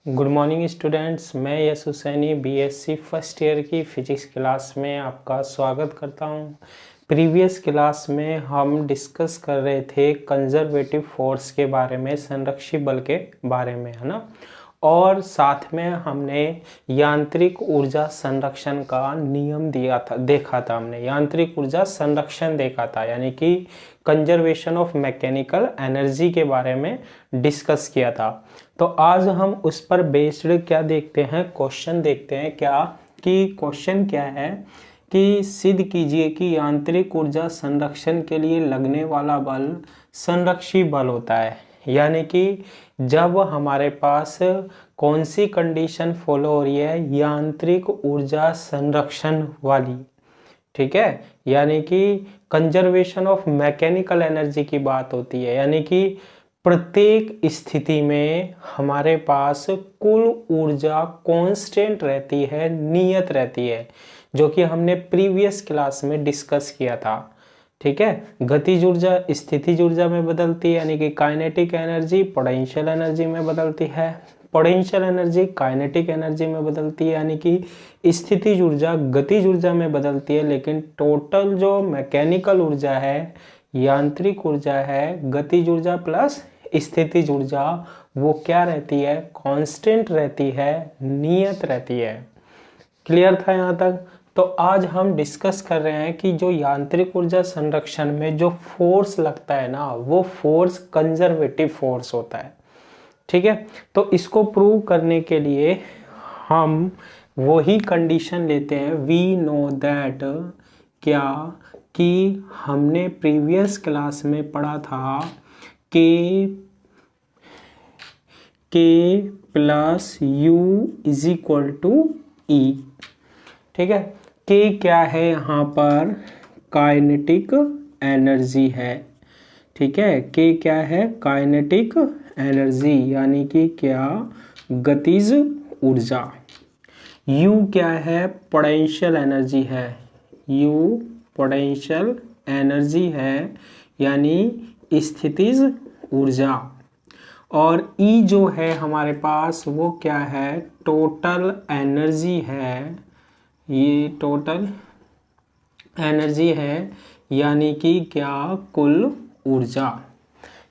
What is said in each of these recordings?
Good morning students, मैं यश Husaini BSc first year की physics class में आपका स्वागत करता हूं। प्रीवियस क्लास में हम डिस्कस कर रहे थे कंजर्वेटिव फोर्स के बारे में, संरक्षी बल के बारे में, है ना। और साथ में हमने यांत्रिक ऊर्जा संरक्षण का नियम देखा था हमने यांत्रिक ऊर्जा संरक्षण देखा था, यानी कि कंजर्वेशन ऑफ मैकेनिकल एनर्जी के बारे में डिस्कस किया था। तो आज हम उस पर बेस्ड क्या देखते हैं, क्वेश्चन देखते हैं। क्वेश्चन क्या है कि सिद्ध कीजिए कि यांत्रिक ऊर्जा संरक्षण के लिए लगने वाला बल संरक्षी बल होता है। यानी कि जब हमारे पास कौन सी कंडीशन फॉलो हो रही है, यांत्रिक ऊर्जा संरक्षण वाली, ठीक है, यानी कि कंजर्वेशन ऑफ मैकेनिकल एनर्जी की बात होती है। यानी कि प्रत्येक स्थिति में हमारे पास कुल ऊर्जा कांस्टेंट रहती है, नियत रहती है, जो कि हमने प्रीवियस क्लास में डिस्कस किया था। ठीक है, गतिज ऊर्जा स्थितिज ऊर्जा में बदलती है, यानी कि काइनेटिक एनर्जी पोटेंशियल एनर्जी में बदलती है, पोटेंशियल एनर्जी काइनेटिक एनर्जी में बदलती है, यानी कि स्थितिज ऊर्जा गतिज ऊर्जा में बदलती है। लेकिन टोटल जो मैकेनिकल ऊर्जा है, यांत्रिक ऊर्जा है, गतिज ऊर्जा प्लस स्थितिज ऊर्जा, वो क्या रहती है, कांस्टेंट रहती है, नियत रहती है। क्लियर था यहाँ तक? तो आज हम डिस्कस कर रहे हैं कि जो यांत्रिक ऊर्जा संरक्षण में जो फोर्स लगता है ना, वो फोर्स कंजर्वेटिव फोर्स होता है। ठीक है, तो इसको प्रूव करने के लिए हम वही कंडीशन लेते हैं। वी नो दैट, क्या कि हमने प्रीवियस क्लास में पढ़ा था K plus U is equal to E। ठीक है, K क्या है यहाँ पर, काइनेटिक एनर्जी है। ठीक है, K क्या है, काइनेटिक एनर्जी, यानी कि क्या, गतिज ऊर्जा। U क्या है, पोटेंशियल एनर्जी है, U पोटेंशियल एनर्जी है, यानी स्थितिज ऊर्जा। और E जो है हमारे पास, वो क्या है, टोटल एनर्जी है, ये टोटल एनर्जी है, यानी कि क्या, कुल ऊर्जा।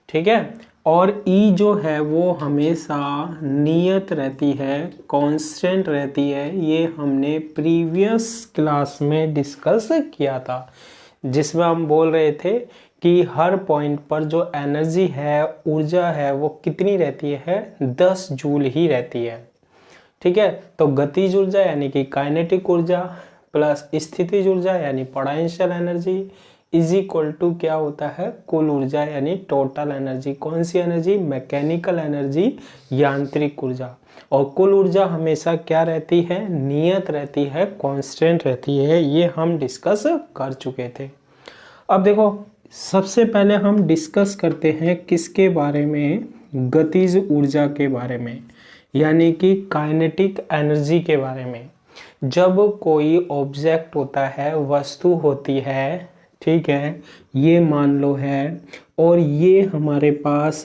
ठीक है, और E जो है वो हमेशा नियत रहती है, कांस्टेंट रहती है। ये हमने प्रीवियस क्लास में डिस्कस किया था, जिसमें हम बोल रहे थे कि हर पॉइंट पर जो एनर्जी है, ऊर्जा है, वो कितनी रहती है, 10 जूल ही रहती है। ठीक है, तो गतिज ऊर्जा यानी कि काइनेटिक ऊर्जा प्लस स्थितिज ऊर्जा यानी potential energy is equal to क्या होता है, कुल ऊर्जा यानी टोटल एनर्जी। कौन सी एनर्जी, मैकेनिकल एनर्जी, यांत्रिक ऊर्जा। और कुल ऊर्जा हमेशा क्या रहती है, नियत रहती है, कांस्टेंट रहती है। ये हम डिस्कस कर चुके थे। अब देखो, सबसे पहले हम डिस्कस करते हैं किसके बारे में, गतिज ऊर्जा के बारे में, यानी कि काइनेटिक एनर्जी के बारे में। जब कोई ऑब्जेक्ट होता है, वस्तु होती है, ठीक है, ये मान लो है, और ये हमारे पास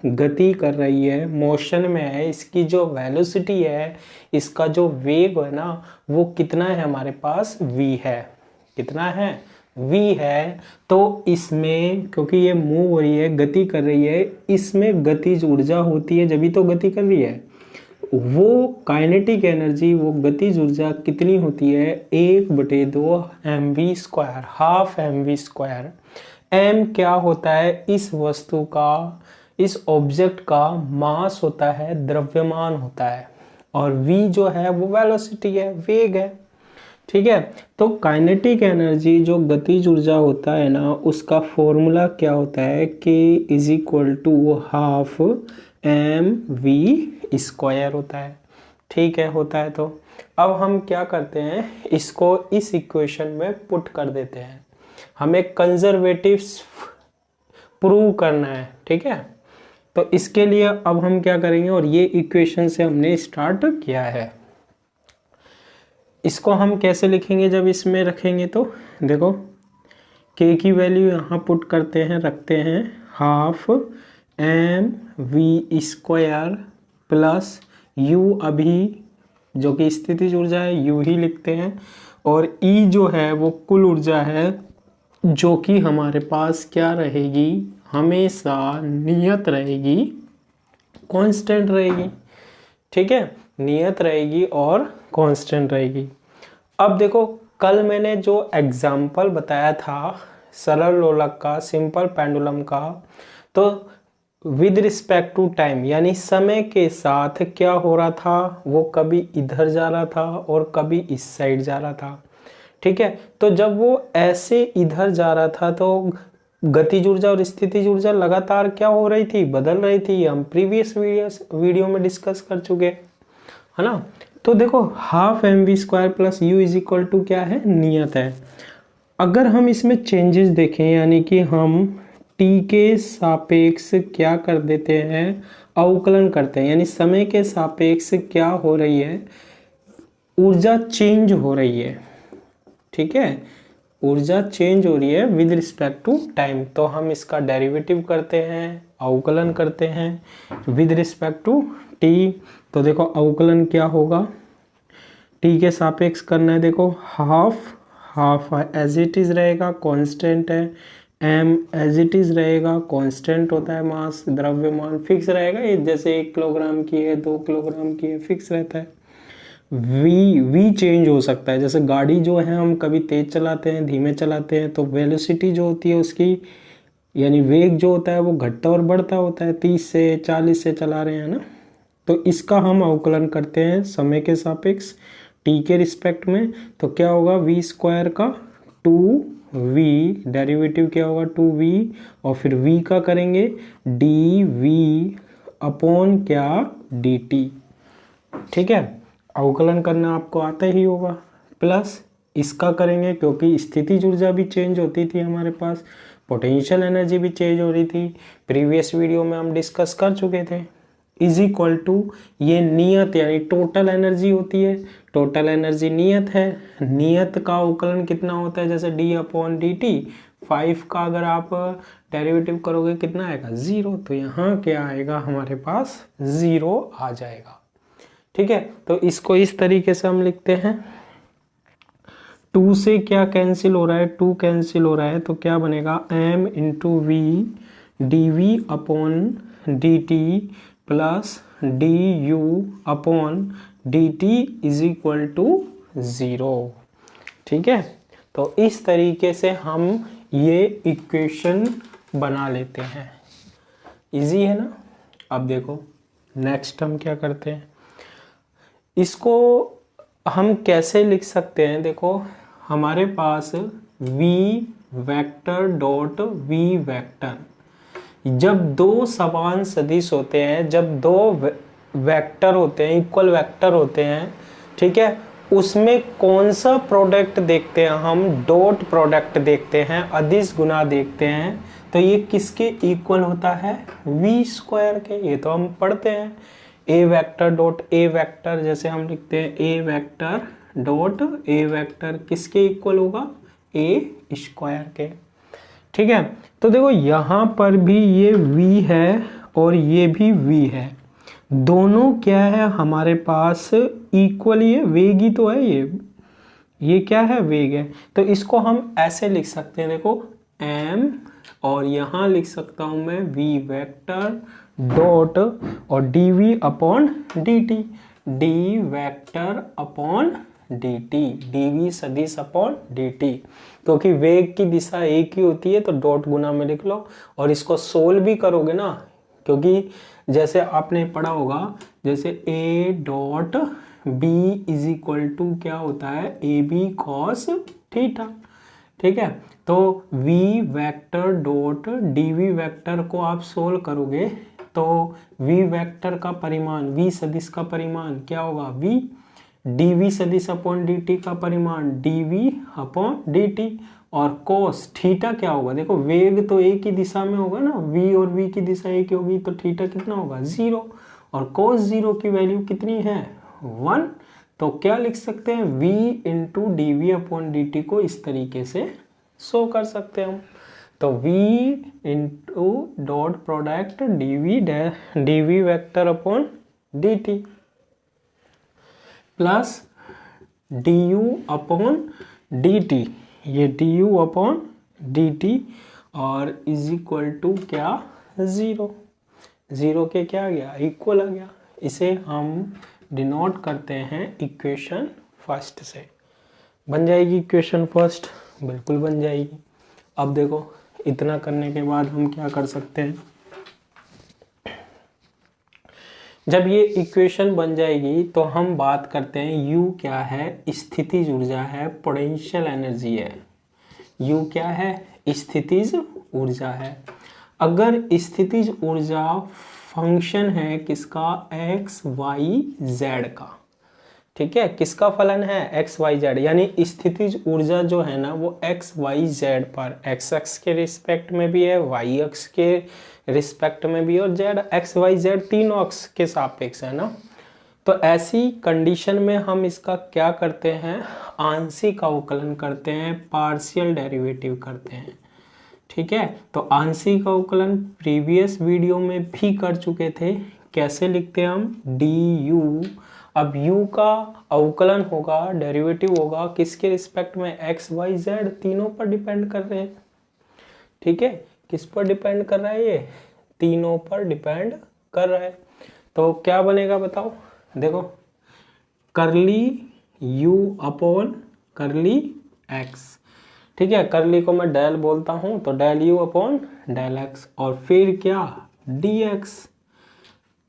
गति कर रही है, मोशन में है, इसकी जो वेलोसिटी है, इसका जो वेग है ना, वो कितना है हमारे पास, v है। कितना है, v है। तो इसमें क्योंकि ये मूव हो रही है, गति कर रही है, इसमें गतिज ऊर्जा होती है, जब भी तो गति कर रही है। वो काइनेटिक एनर्जी, वो गतिज ऊर्जा कितनी होती है, 1/2 mv square, half mv square. m क्या होता है, इस वस्तु का, इस ऑब्जेक्ट का मास होता है, द्रव्यमान होता है, और v जो है वो वेलोसिटी है, वेग है। ठीक है, तो काइनेटिक एनर्जी जो गतिज ऊर्जा होता है ना, उसका फॉर्मूला क्या होता है, k is equal to half mv square होता है। ठीक है, होता है। तो अब हम क्या करते हैं, इसको इस इक्वेशन में पुट कर देते हैं। हमें कंजर्वेटिव प्रूव करना है। ठीक है, तो इसके लिए अब हम क्या करेंगे, और ये इक्वेशन से हमने स्टार्ट किया है। इसको हम कैसे लिखेंगे, जब इसमें रखेंगे तो देखो, k की वैल्यू यहाँ पुट करते हैं, रखते हैं half mv square plus U अभी जो कि स्थितिज ऊर्जा है U ही लिखते हैं, और E जो है वो कुल ऊर्जा है जो कि हमारे पास क्या रहेगी, हमेशा नियत रहेगी, कांस्टेंट रहेगी। ठीक है, नियत रहेगी और कांस्टेंट रहेगी। अब देखो कल मैंने जो एग्जाम्पल बताया था सरल लोलक का, सिंपल पेंडुलम का, तो विद रिस्पेक्ट टू टाइम यानी समय के साथ क्या हो रहा था, वो कभी इधर जा रहा था और कभी इस साइड जा रहा था। ठीक है, तो जब वो ऐसे इधर जा रहा था तो गतिज ऊर्जा और स्थितिज ऊर्जा लगातार क्या हो रही थी, बदल रही थी। हम प्रीवियस वीडियो में डिस्कस कर चुके, है ना। तो देखो हाफ mv² plus u is equal to क्या है, नियत है। अगर हम इसमें चेंजेस देखें यानी कि हम t के सापेक्ष क्या कर देते हैं, अवकलन करते हैं, यानी समय के सापेक्ष क्या हो रही है, ऊर्जा चेंज हो रही है। ठीक है, ऊर्जा चेंज हो रही है विद रिस्पेक्ट टू टाइम, तो हम इसका डेरिवेटिव करते हैं, अवकलन करते हैं विद रिस्पेक्ट टू टी। तो देखो अवकलन क्या होगा, टी के सापेक्ष करना है। देखो हाफ एज इट इज रहेगा, कांस्टेंट है। एम एज इट इज रहेगा, कांस्टेंट होता है। मास द्रव्यमान फिक्स रहेगा, ये जैसे 1 किलोग्राम की है, 2 किलोग्राम की है, फिक्स रहता है। वी चेंज हो सकता है, जैसे गाड़ी जो है हम कभी तेज चलाते हैं, धीमे चलाते हैं, तो वेलोसिटी जो होती है उसकी, यानी वेग जो होता है वो घटता और बढ़ता होता है। 30 से 40 से चला रहे हैं ना, तो इसका हम अवकलन करते हैं समय के सापेक्ष टी के रिस्पेक्ट में। तो क्या होगा, v² का 2v, डेरिवेटिव क्या होगा 2v, और फिर v का करेंगे dv अपॉन क्या dt। ठीक है, अवकलन करना आपको आता ही होगा। प्लस इसका करेंगे क्योंकि स्थितिज ऊर्जा भी चेंज होती थी हमारे पास, पोटेंशियल एनर्जी भी चेंज हो रही थी, प्रीवियस वीडियो में हम डिस्कस कर चुके थे। इज इक्वल टू ये नियत यानी टोटल एनर्जी होती है, टोटल एनर्जी नियत है। नियत का अवकलन कितना होता है, जैसे d अपॉन dt, 5 का अगर आप डेरिवेटिव करोगे कितना आएगा 0, तो यहाँ क्या आएगा हमारे पास 0 आ जाएगा। ठीक है, तो इसको इस तरीके से हम लिखते हैं। 2 से क्या कैंसिल हो रहा है, 2 कैंसिल हो रहा है, तो क्या बनेगा m into v dv upon dt plus du upon dt is equal to 0। ठीक है, तो इस तरीके से हम ये इक्वेशन बना लेते हैं। इजी है ना। अब देखो नेक्स्ट हम क्या करते हैं, इसको हम कैसे लिख सकते हैं। देखो हमारे पास v vector dot v vector, जब दो समान सदिश होते हैं, जब दो वेक्टर होते हैं, इक्वल वेक्टर होते हैं, ठीक है, उसमें कौन सा प्रोडक्ट देखते हैं हम, डॉट प्रोडक्ट देखते हैं, अदिश गुना देखते हैं। तो ये किसके इक्वल होता है, v² के। ये तो हम पढ़ते हैं a vector dot a vector, जैसे हम लिखते हैं a vector dot a vector किसके इक्वल होगा, a² के। ठीक है, तो देखो यहाँ पर भी ये v है और ये भी v है, दोनों क्या है हमारे पास इक्वल ही है, वेग ही तो है ये क्या है, वेग है। तो इसको हम ऐसे लिख सकते हैं, देखो m, और यहाँ लिख सकता हूं मैं v वेक्टर डॉट और dv upon dt, d vector upon dt, dv सदिश अपॉन dt, क्योंकि वेग की दिशा एक ही होती है तो डॉट गुना में लिख लो। और इसको सोल्व भी करोगे ना, क्योंकि जैसे आपने पढ़ा होगा, जैसे a dot b is equal to क्या होता है, ab cos थीटा। ठीक है, तो v vector dot dv vector को आप सोल्व करोगे तो v वेक्टर का परिमाण, v सदिश का परिमाण क्या होगा, v, dv सदिश अपॉन dt का परिमाण dv अपॉन dt, और cos थीटा क्या होगा, देखो वेग तो एक ही दिशा में होगा ना, v और v की दिशा एक ही होगी, तो थीटा कितना होगा 0, और cos 0 की वैल्यू कितनी है 1। तो क्या लिख सकते हैं, v into dv upon dt को इस तरीके से शो कर सकते हैं हम। तो v into dot product dv vector upon dt। Plus D U upon D T, ये D U upon D T और इज इक्वल टू क्या, ज़ीरो। ज़ीरो के क्या आ गया, इक्वल आ गया। इसे हम डिनोट करते हैं इक्वेशन फर्स्ट से। बन जाएगी इक्वेशन फर्स्ट, बिल्कुल बन जाएगी। अब देखो इतना करने के बाद हम क्या कर सकते हैं, जब ये इक्वेशन बन जाएगी तो हम बात करते हैं U क्या है, स्थितिज ऊर्जा है, पोटेंशियल एनर्जी है। U क्या है, स्थितिज ऊर्जा है। अगर स्थितिज ऊर्जा फंक्शन है किसका, एक्स वाई जेड का, ठीक है, किसका फलन है, एक्स वाई जेड, यानी स्थितिज ऊर्जा जो है ना वो एक्स वाई जेड पर, एक्स अक्ष के रिस्पेक्ट में भी है, वाई अक्ष के रिस्पेक्ट में भी, और जेड एक्स वाई जेड तीनों अक्ष के सापेक्ष है ना। तो ऐसी कंडीशन में हम इसका क्या करते हैं, आंशिक अवकलन करते हैं, पार्शियल डेरिवेटिव करते हैं, ठीक है। तो आंशिक अवकलन प्रीवियस वीडियो में भी कर चुके थे। कैसे लिखते हैं हम, डी यू। अब u का अवकलन होगा, डेरिवेटिव होगा किसके रिस्पेक्ट में, एक्स वाई जेड तीनों पर डिपेंड कर रहे हैं, ठीक है। किस पर डिपेंड कर रहा है, ये तीनों पर डिपेंड कर रहा है। तो क्या बनेगा बताओ, देखो करली u अपॉन करली x, ठीक है। करली को मैं डेल बोलता हूं तो del u upon del x, और फिर क्या dx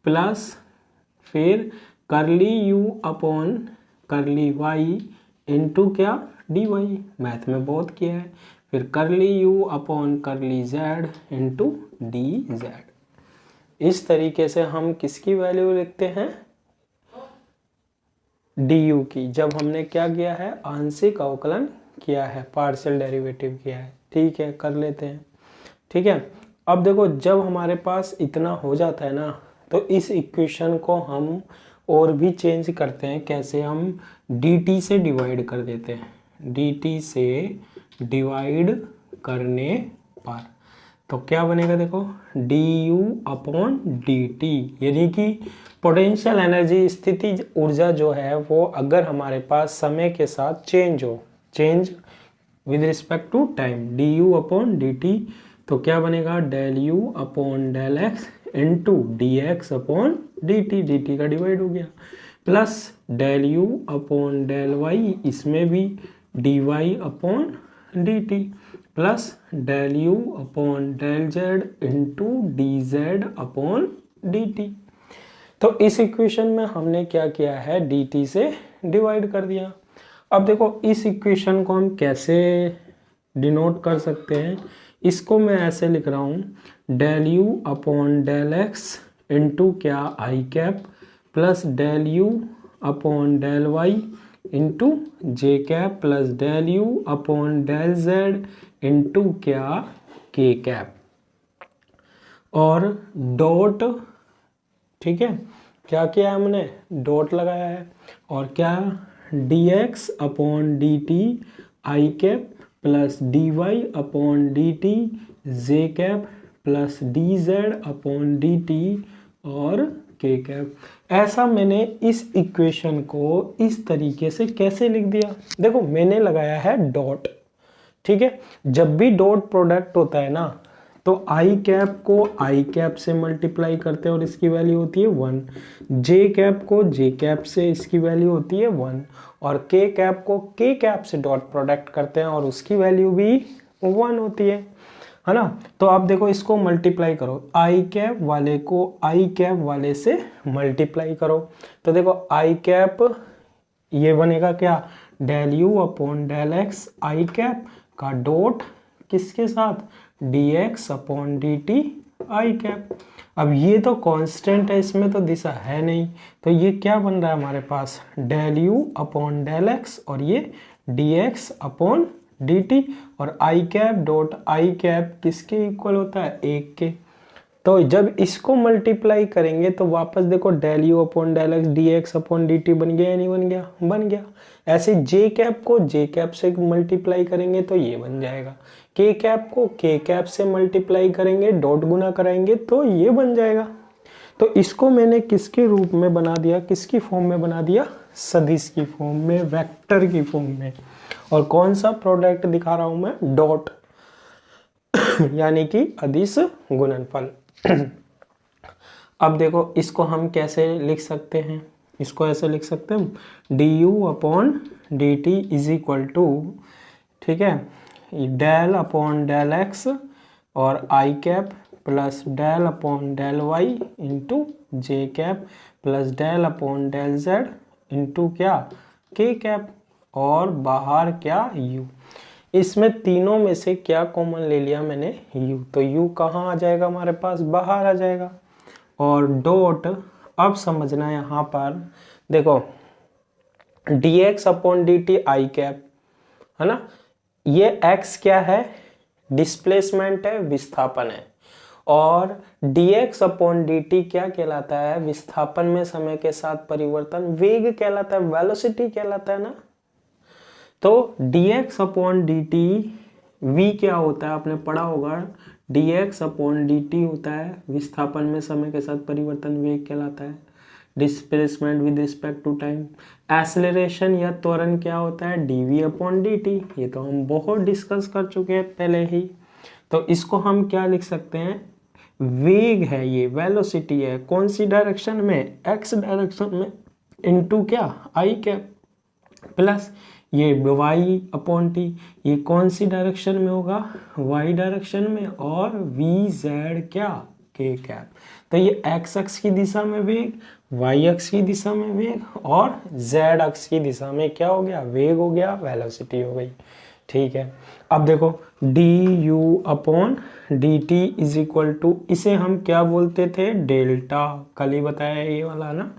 प्लस फिर curly u upon curly y into क्या dy, मैथ में बहुत किया है। फिर curly u upon curly z into dz। इस तरीके से हम किसकी वैल्यू लिखते हैं, du की, जब हमने क्या किया है, आंशिक अवकलन किया है, पार्शियल डेरिवेटिव किया है, ठीक है। कर लेते हैं, ठीक है। अब देखो जब हमारे पास इतना हो जाता है ना तो इस इक्वेशन को हम और भी चेंज करते हैं। कैसे, हम dt से डिवाइड कर देते हैं, dt से डिवाइड करने पर तो क्या बनेगा, देखो du अपॉन dt, यानी कि पोटेंशियल एनर्जी स्थिति ऊर्जा जो है वो अगर हमारे पास समय के साथ चेंज हो, change with respect to time, du upon dt, तो क्या बनेगा del u upon del x into d x upon D t का डिवाइड हो गया, plus del u upon del y, इसमें भी dy upon D t, plus del u upon del z into d z upon D t. तो इस equation में हमने क्या किया है, dt से डिवाइड कर दिया। अब देखो इस इक्वेशन को हम कैसे डिनोट कर सकते हैं, इसको मैं ऐसे लिख रहा हूँ del u upon del x into क्या I cap, plus del u upon del y into J cap, plus del u upon del z into क्या के कैप, और डॉट, ठीक है, क्या किया हमने, डॉट लगाया है, और क्या dx अपॉन dt आई cap plus dy upon dt J cap plus dz upon dt और k कैप। ऐसा मैंने इस इक्वेशन को इस तरीके से कैसे लिख दिया, देखो मैंने लगाया है डॉट, ठीक है। जब भी डॉट प्रोडक्ट होता है ना तो आई कैप को आई कैप से मल्टीप्लाई करते हैं और इसकी वैल्यू होती है 1, जे कैप को जे कैप से इसकी वैल्यू होती है 1, और के कैप को के कैप से डॉट प्रोडक्ट करते हैं और उसकी वैल्यू भी 1 होती है ना। तो आप देखो इसको मल्टीप्लाई करो, आई कैप वाले को आई कैप वाले से मल्टीप्लाई करो, तो देखो आई कैप ये बनेगा क्या, del u upon del x i cap का डॉट किसके साथ, dx अपॉन dt आई कैप। अब ये तो कांस्टेंट है, इसमें तो दिशा है नहीं, तो ये क्या बन रहा है हमारे पास, del u upon del x, और ये dx अपॉन dt, और I cap dot I cap किसके इक्वल होता है, 1 के। तो जब इसको मल्टीप्लाई करेंगे तो वापस देखो del u upon del x dx upon dt बन गया या नहीं बन गया, बन गया। ऐसे जे कैप को जे कैप से मल्टीप्लाई करेंगे तो ये बन जाएगा, के कैप को के कैप से मल्टीप्लाई करेंगे, डॉट गुना कराएंगे तो ये बन जाएगा। तो इसको मैंने किसके रूप में बना दिया, किसकी फॉर्म में बना दिया, सदिश की फॉर्म में, वेक्टर की फॉर्म में। और कौन सा प्रोडक्ट दिखा रहा हूं मैं, डॉट यानी कि अदिश गुणनफल। अब देखो इसको हम कैसे लिख सकते हैं, इसको ऐसे लिख सकते हैं du upon D T is equal to, ठीक है, डेल अपॉन डेल एक्स और I cap plus del upon del Y into J cap plus del upon del Z into क्या, के कैप, और बाहर क्या, यू। इसमें तीनों में से क्या कॉमन ले लिया मैंने, u, तो u कहाँ आ जाएगा हमारे पास, बाहर आ जाएगा। और डॉट, अब समझना यहाँ पर देखो dx upon D T I cap है ना, ये x क्या है, डिस्प्लेसमेंट है, विस्थापन है, और dx अपॉन डी टी क्या कहलाता है, विस्थापन में समय के साथ परिवर्तन, वेग कहलाता है, वेलोसिटी कहलाता है ना। तो dx upon D T, v क्या होता है आपने पढ़ा होगा, dx अपॉन डी टी होता है विस्थापन में समय के साथ परिवर्तन, वेग कहलाता है, displacement with respect to time. Acceleration या त्वरण क्या होता है, dv अपॉन डी टी, ये तो हम बहुत डिस्कस कर चुके हैं पहले ही। तो इसको हम क्या लिख सकते हैं, वेग है ये, वेलोसिटी है, कौन सी डायरेक्शन में, x डायरेक्शन में, इनटू क्या, आई कैप, प्लस ये y अपॉन टी, ये कौन सी डायरेक्शन में होगा, y डायरेक्शन में, और v z क्या, k कैप। तो ये x अक्ष की दिशा में वेग, y अक्ष की दिशा में वेग, और z अक्ष की दिशा में क्या हो गया, वेग हो गया, वेलोसिटी हो गई। ठीक है, अब देखो du upon D T is equal to, इसे हम क्या बोलते थे, डेल्टा, कल ही बताया ये वाला ना,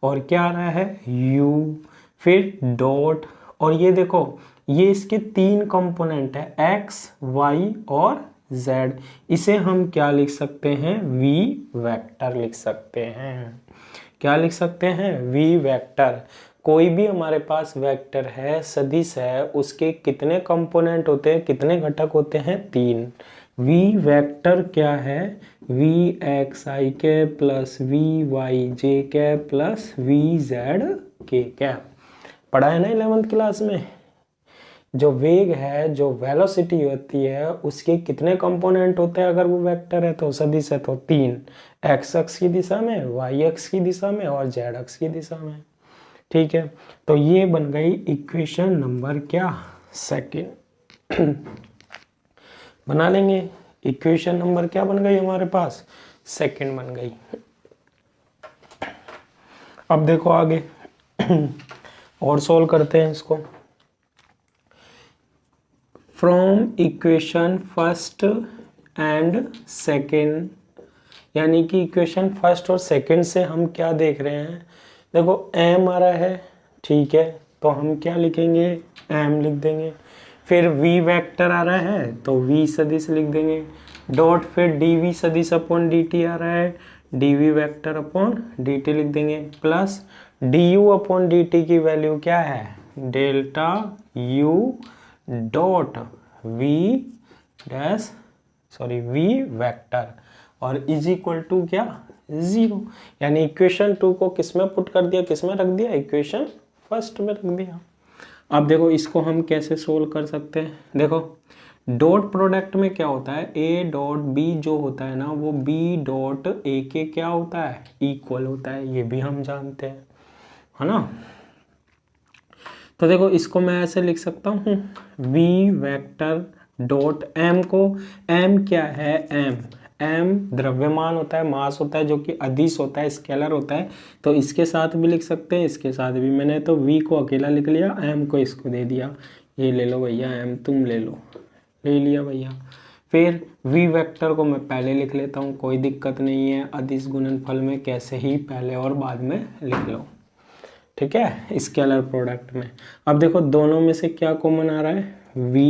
और क्या आ रहा है, u, फिर डॉट, और ये देखो ये इसके तीन कंपोनेंट है, x, y और z, इसे हम क्या लिख सकते हैं, v वेक्टर लिख सकते हैं। क्या लिख सकते हैं, v वेक्टर। कोई भी हमारे पास वेक्टर है, सदिश है, उसके कितने कंपोनेंट होते हैं, कितने घटक होते हैं, तीन। v वेक्टर क्या है, v x i के प्लस v y j के plus v z k cap, पढ़ा है ना 11th क्लास में। जो वेग है, जो वेलोसिटी होती है, उसके कितने कंपोनेंट होते हैं, अगर वो वेक्टर है तो, सदिश है तो तीन, x अक्ष की दिशा में, y अक्ष की दिशा में, और z अक्ष की दिशा में। ठीक है, तो ये बन गई इक्वेशन नंबर क्या, सेकंड। बना लेंगे, इक्वेशन नंबर क्या बन गई हमारे पास, सेकंड बन गई। अब देखो आगे और सोल्व करते हैं इसको। From equation first and second, यानी कि इक्वेशन फर्स्ट और सेकंड से हम क्या देख रहे हैं, देखो m आ रहा है, ठीक है, तो हम क्या लिखेंगे, m लिख देंगे। फिर v वेक्टर आ रहा है तो v सदिश लिख देंगे, डॉट, फिर dv सदिश अपॉन dt आ रहा है, dv वेक्टर अपॉन dt लिख देंगे, प्लस du अपॉन dt की वैल्यू क्या है, delta u dot v dash, sorry v vector, और इज इक्वल टू क्या, 0। यानी इक्वेशन 2 को किस में पुट कर दिया, किस में रख दिया, इक्वेशन फर्स्ट में रख दिया। अब देखो इसको हम कैसे सोल्व कर सकते हैं, देखो डॉट प्रोडक्ट में क्या होता है, a डॉट b जो होता है ना, वो b डॉट a के क्या होता है, इक्वल होता है, ये भी हम जानते हैं, है ना। तो देखो इसको मैं ऐसे लिख सकता हूँ, v वेक्टर डॉट m को, m क्या है, m द्रव्यमान होता है, मास होता है, जो कि अदिश होता है, स्केलर होता है, तो इसके साथ भी लिख सकते हैं, इसके साथ भी। मैंने तो v को अकेला लिख लिया, m को इसको दे दिया, ये ले लो भैया, m तुम ले लो, ले लिया भैया। फिर v वेक्टर को मैं पहले लिख लेता हूँ, कोई दिक्कत नहीं है, अदिश गुणनफल में कैसे ही पहले और बाद में लिख लो, ठीक है, स्केलर प्रोडक्ट में। अब देखो दोनों में से क्या कॉमन आ रहा है, v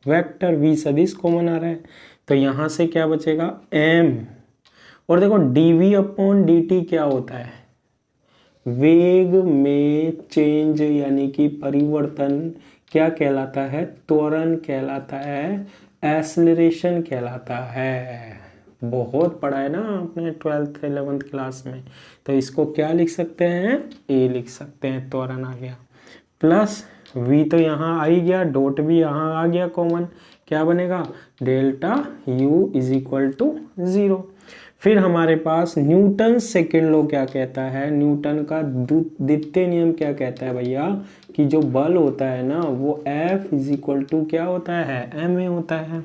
वेक्टर, v सदिश कॉमन आ रहा है, तो यहाँ से क्या बचेगा, m, और देखो dv अपॉन dt क्या होता है, वेग में चेंज यानी कि परिवर्तन क्या कहलाता है, त्वरण कहलाता है, एक्सेलरेशन कहलाता है। बहुत पढ़ा है ना आपने 12th 11th क्लास में। तो इसको क्या लिख सकते हैं, ए लिख सकते हैं, त्वरण आ गया। प्लस v तो यहाँ आ ही गया, डॉट भी यहाँ आ गया कॉमन, क्या बनेगा delta u is equal to 0। फिर हमारे पास न्यूटन सेकेंड लॉ क्या कहता है, न्यूटन का द्वितीय नियम क्या कहता है भैया, कि जो बल होता है ना वो F इज इक्वल टू क्या होता है, ma होता है।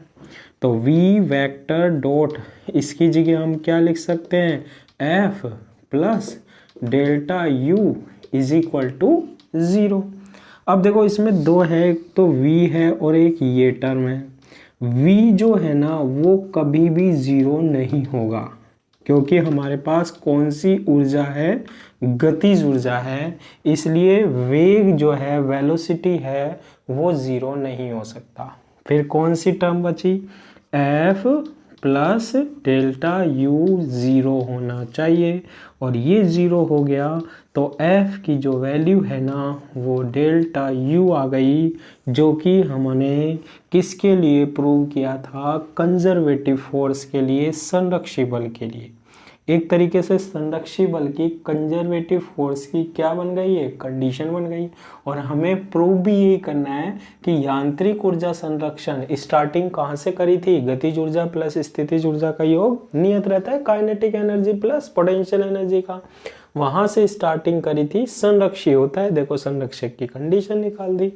तो v वेक्टर डॉट, इसकी जगह हम क्या लिख सकते हैं, F plus delta u is equal to 0। अब देखो इसमें दो है, एक तो v है और एक ये टर्म है। v जो है ना वो कभी भी 0 नहीं होगा, क्योंकि हमारे पास कौन सी ऊर्जा है, गतिज ऊर्जा है, इसलिए वेग जो है, वेलोसिटी है, वो 0 नहीं हो सकता। फिर कौन सी टर्म बची, F प्लस डेल्टा u 0 होना चाहिए, और ये 0 हो गया तो F की जो वैल्यू है ना वो डेल्टा u आ गई, जो कि हमने किसके लिए प्रूव किया था, कंजर्वेटिव फोर्स के लिए, संरक्षी बल के लिए। एक तरीके से संरक्षी बल की कंजर्वेटिव फोर्स की क्या बन गई है, कंडीशन बन गई। और हमें प्रूव भी यही करना है कि यांत्रिक ऊर्जा संरक्षण स्टार्टिंग कहाँ से करी थी, गतिज ऊर्जा प्लस स्थितिज ऊर्जा का योग नियत रहता है kinetic energy plus potential energy का, वहां से स्टार्टिंग करी थी, संरक्षी होता है, देखो संरक्षक की कंडीशन निकाल दी।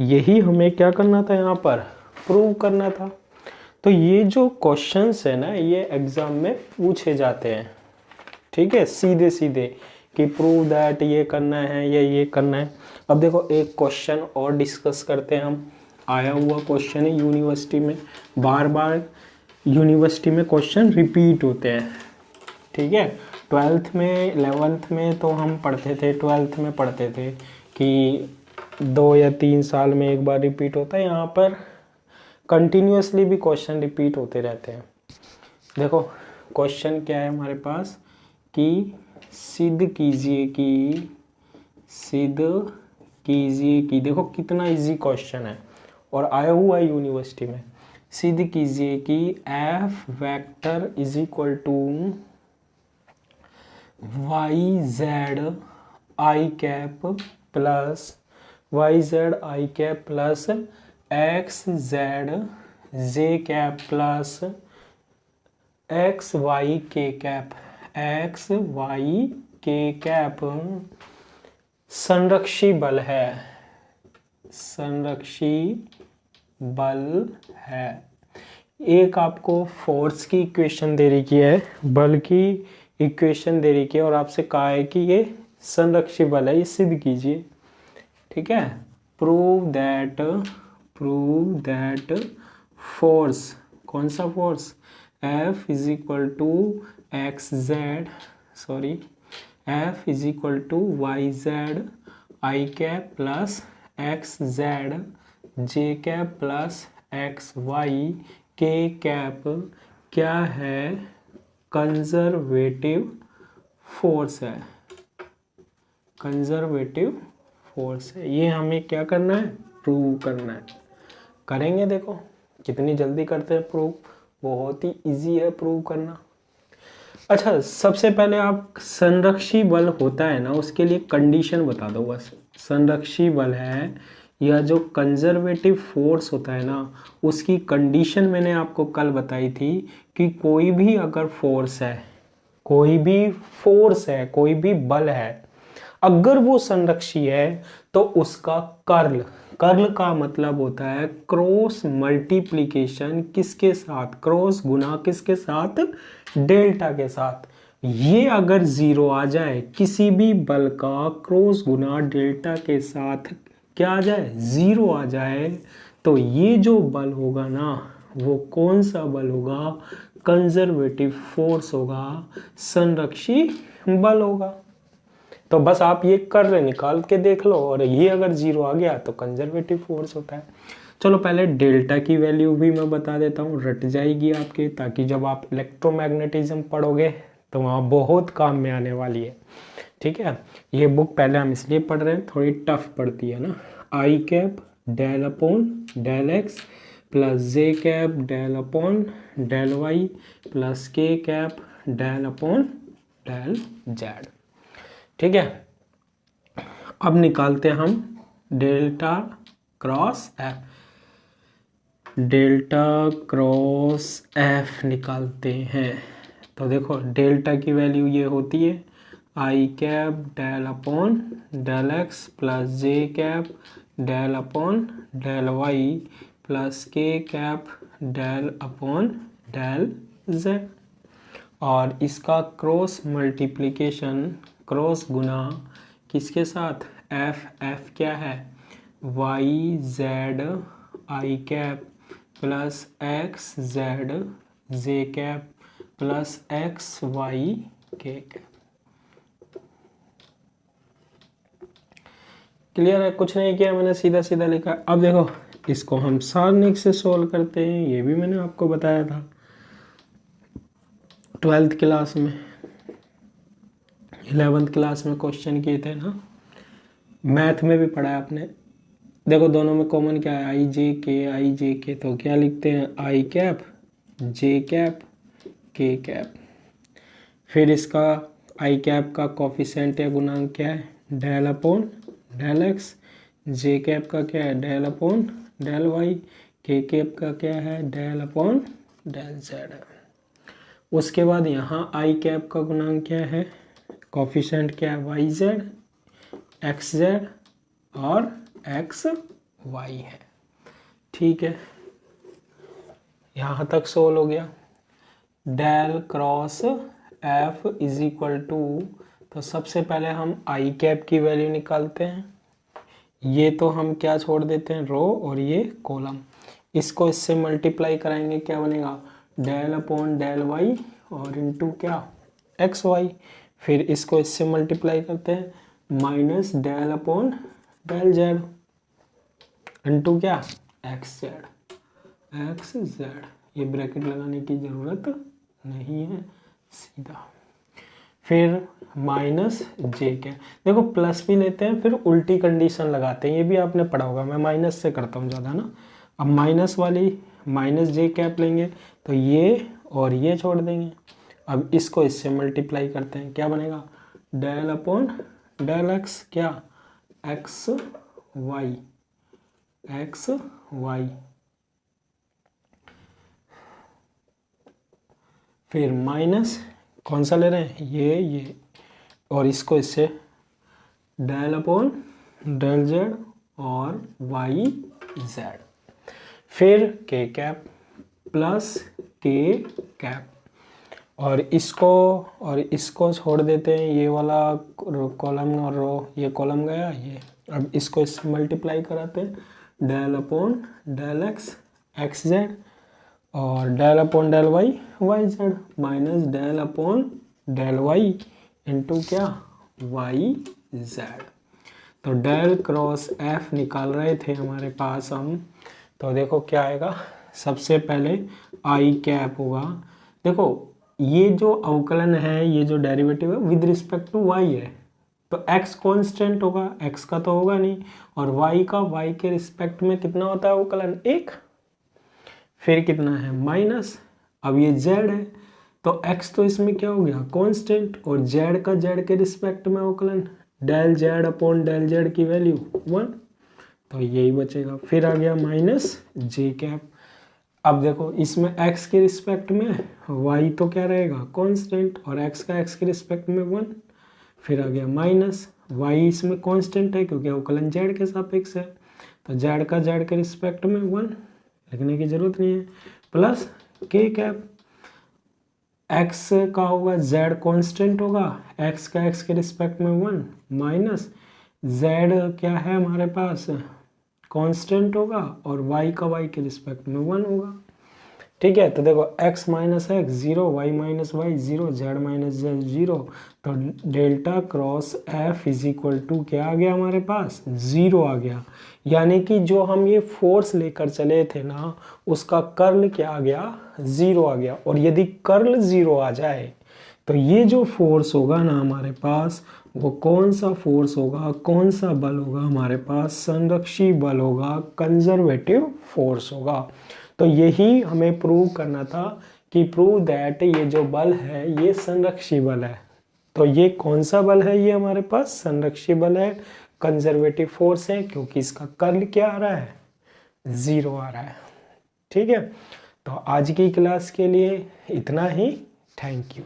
यही हमें क्या करना था, यहाँ पर प्रूव करना था। तो ये जो क्वेश्चंस है ना ये एग्जाम में पूछे जाते हैं, ठीक है, सीधे सीधे, कि प्रूव दैट ये करना है या ये करना है। अब देखो एक क्वेश्चन और डिस्कस करते हैं हम, आया हुआ क्वेश्चन है यूनिवर्सिटी में, बार बार यूनिवर्सिटी में क्वेश्चन रिपीट होते हैं, ठीक है। 12th में 11th में तो हम पढ़ते थे, 12th में पढ़ते थे कि 2 या 3 साल में एक बार रिपीट होता है, यहाँ पर कंटिन्यूसली भी क्वेश्चन रिपीट होते रहते हैं। देखो क्वेश्चन क्या है हमारे पास, कि सिद्ध कीजिए कि देखो कितना इजी क्वेश्चन है और आया हुआ है यूनिवर्सिटी में। सिद्ध कीजिए कि F vector is equal to YZ I cap plus XZ J cap plus XY K cap संरक्षी बल है। एक आपको फोर्स की इक्वेशन दे रखी है, बल की इक्वेशन दे रखी है, और आपसे कहा है कि ये संरक्षी बल है, ये सिद्ध कीजिए, ठीक है। प्रूव दैट फोर्स, कौन सा force, F is equal to YZ I cap plus XZ J cap plus XY K cap क्या है, कंजर्वेटिव फोर्स है, ये हमें क्या करना है, प्रूव करना है। करेंगे, देखो कितनी जल्दी करते हैं प्रूव, बहुत ही इजी है प्रूव करना। अच्छा सबसे पहले आप संरक्षी बल होता है ना उसके लिए कंडीशन बता दो बस। संरक्षी बल है या जो कंजर्वेटिव फोर्स होता है ना उसकी कंडीशन मैंने आपको कल बताई थी कि कोई भी अगर फोर्स है, कोई भी बल है, अगर वो संरक्षी है तो उसका कर्ल का मतलब होता है क्रॉस मल्टीप्लिकेशन किसके साथ, क्रॉस गुना किसके साथ, डेल्टा के साथ। ये अगर 0 आ जाए, किसी भी बल का क्रॉस गुना डेल्टा के साथ क्या आ जाए, 0 आ जाए, तो ये जो बल होगा ना वो कौन सा बल होगा, कंजर्वेटिव फोर्स होगा, संरक्षी बल होगा। तो बस आप ये कर्ल निकाल के देख लो, और ये अगर 0 आ गया तो कंजर्वेटिव फोर्स होता है। चलो पहले डेल्टा की वैल्यू भी मैं बता देता हूँ, रट जाएगी आपके, ताकि जब आप इलेक्ट्रोमैग्नेटिज्म पढ़ोगे तो वहाँ बहुत काम में आने वाली है, ठीक है। ये बुक पहले हम इसलिए पढ़ रहे हैं, थोड़ी टफ पड़ती है ना। I cap del upon del X plus J cap del upon del Y plus K cap del upon del Z. ठीक है, अब निकालते हैं हम delta cross F. Delta cross F निकालते हैं। तो देखो डेल्टा की वैल्यू ये होती है I cap del upon del X plus J cap del upon del Y plus K cap del upon del Z. और इसका क्रॉस मल्टीप्लिकेशन, क्रॉस गुना किसके साथ, एफ क्या है, Y Z I cap plus X Z J cap plus X Y K cap. Clear है, कुछ नहीं किया मैंने, सीधा सीधा लिखा। अब देखो इसको हम सारणिक से सोल्व करते हैं, ये भी मैंने आपको बताया था 12th क्लास में, 11th क्लास में क्वेश्चन किए थे ना, मैथ में भी पढ़ा है आपने। देखो दोनों में कॉमन क्या है, आई जे के, तो क्या लिखते हैं आई कैप जे कैप के कैप। फिर इसका आई कैप का कोफिशिएंट या गुणांक क्या है, डेल अपॉन डेल एक्स, जे कैप का क्या है del upon del Y, K cap का क्या है डेल अपॉन डेल जेड। उसके बाद यहाँ आई कैप का गुणांक क्या है, कोफिशिएंट क्या है वाई जेड, एक्स जेड और एक्स वाई है। ठीक है, यहाँ तक सोल्व हो गया। Del cross F is equal to, तो सबसे पहले हम आई कैप की वैल्यू निकालते हैं। ये तो हम क्या छोड़ देते हैं, रो और ये कॉलम, इसको इससे मल्टीप्लाई कराएंगे, क्या बनेगा डेल अपॉन डेल वाई और इनटू क्या एक्स वाई। फिर इसको इससे मल्टीप्लाई करते हैं minus del upon del Z into क्या एक्स जेड। ये ब्रैकेट लगाने की ज़रूरत नहीं है, सीधा। फिर माइनस जे के, देखो प्लस भी लेते हैं फिर उल्टी कंडीशन लगाते हैं, ये भी आपने पढ़ा होगा, मैं माइनस से करता हूँ ज़्यादा ना। अब माइनस वाली माइनस जे कैप लेंगे तो ये और ये छोड़ देंगे। अब इसको इससे मल्टीप्लाई करते हैं, क्या बनेगा डेल अपॉन डेल एक्स क्या एक्स वाई, फिर माइनस कौन सा ले रहे हैं ये, और इसको इससे डेल अपॉन डेल जेड और वाई जेड। फिर के कैप प्लस के कैप, और इसको छोड़ देते हैं, ये वाला कॉलम और रो, ये कॉलम गया ये। अब इसको इससे मल्टीप्लाई कराते हैं del upon del X Z और del upon del Y Z minus del upon del Y into क्या वाई जेड। तो डेल क्रॉस एफ निकाल रहे थे हमारे पास हम, तो देखो क्या आएगा, सबसे पहले आई कैप होगा। देखो ये जो अवकलन है, ये जो डेरिवेटिव है विद रिस्पेक्ट टू वाई है, तो x कांस्टेंट होगा, x का तो होगा नहीं, और y के रिस्पेक्ट में कितना होता है अवकलन एक, फिर कितना है माइनस। अब ये z है तो x तो इसमें क्या हो गया कांस्टेंट, और z का z के रिस्पेक्ट में अवकलन del Z upon del Z की वैल्यू 1, तो यही बचेगा। फिर आ गया माइनस जे कैप। अब देखो इसमें x के रिस्पेक्ट में y तो क्या रहेगा कांस्टेंट, और x का x के रिस्पेक्ट में 1, फिर आ गया माइनस y इसमें कांस्टेंट है क्योंकि अवकलन z के सापेक्ष है, तो z का z के रिस्पेक्ट में 1 लिखने की जरूरत नहीं है, प्लस के कैप। x का होगा z कांस्टेंट होगा, x का x के रिस्पेक्ट में 1 माइनस z क्या है हमारे पास कांस्टेंट होगा, और y का y के रिस्पेक्ट में 1 होगा। ठीक है, तो देखो x minus X 0, y minus Y 0, z minus Z 0, तो delta cross f is equal to क्या आ गया हमारे पास 0 आ गया। यानी कि जो हम ये फोर्स लेकर चले थे ना, उसका कर्ल क्या आ गया 0 आ गया। और यदि कर्ल 0 आ जाए तो ये जो फोर्स होगा ना हमारे पास, वो कौन सा फोर्स होगा, कौन सा बल होगा हमारे पास, संरक्षी बल होगा, कंजर्वेटिव फोर्स होगा। तो यही हमें प्रूव करना था कि प्रूव दैट ये जो बल है ये संरक्षी बल है। तो ये कौन सा बल है, ये हमारे पास संरक्षी बल है, कंजर्वेटिव फोर्स है, क्योंकि इसका कर्ल क्या आ रहा है, 0 आ रहा है। ठीक है, तो आज की क्लास के लिए इतना ही। Thank you.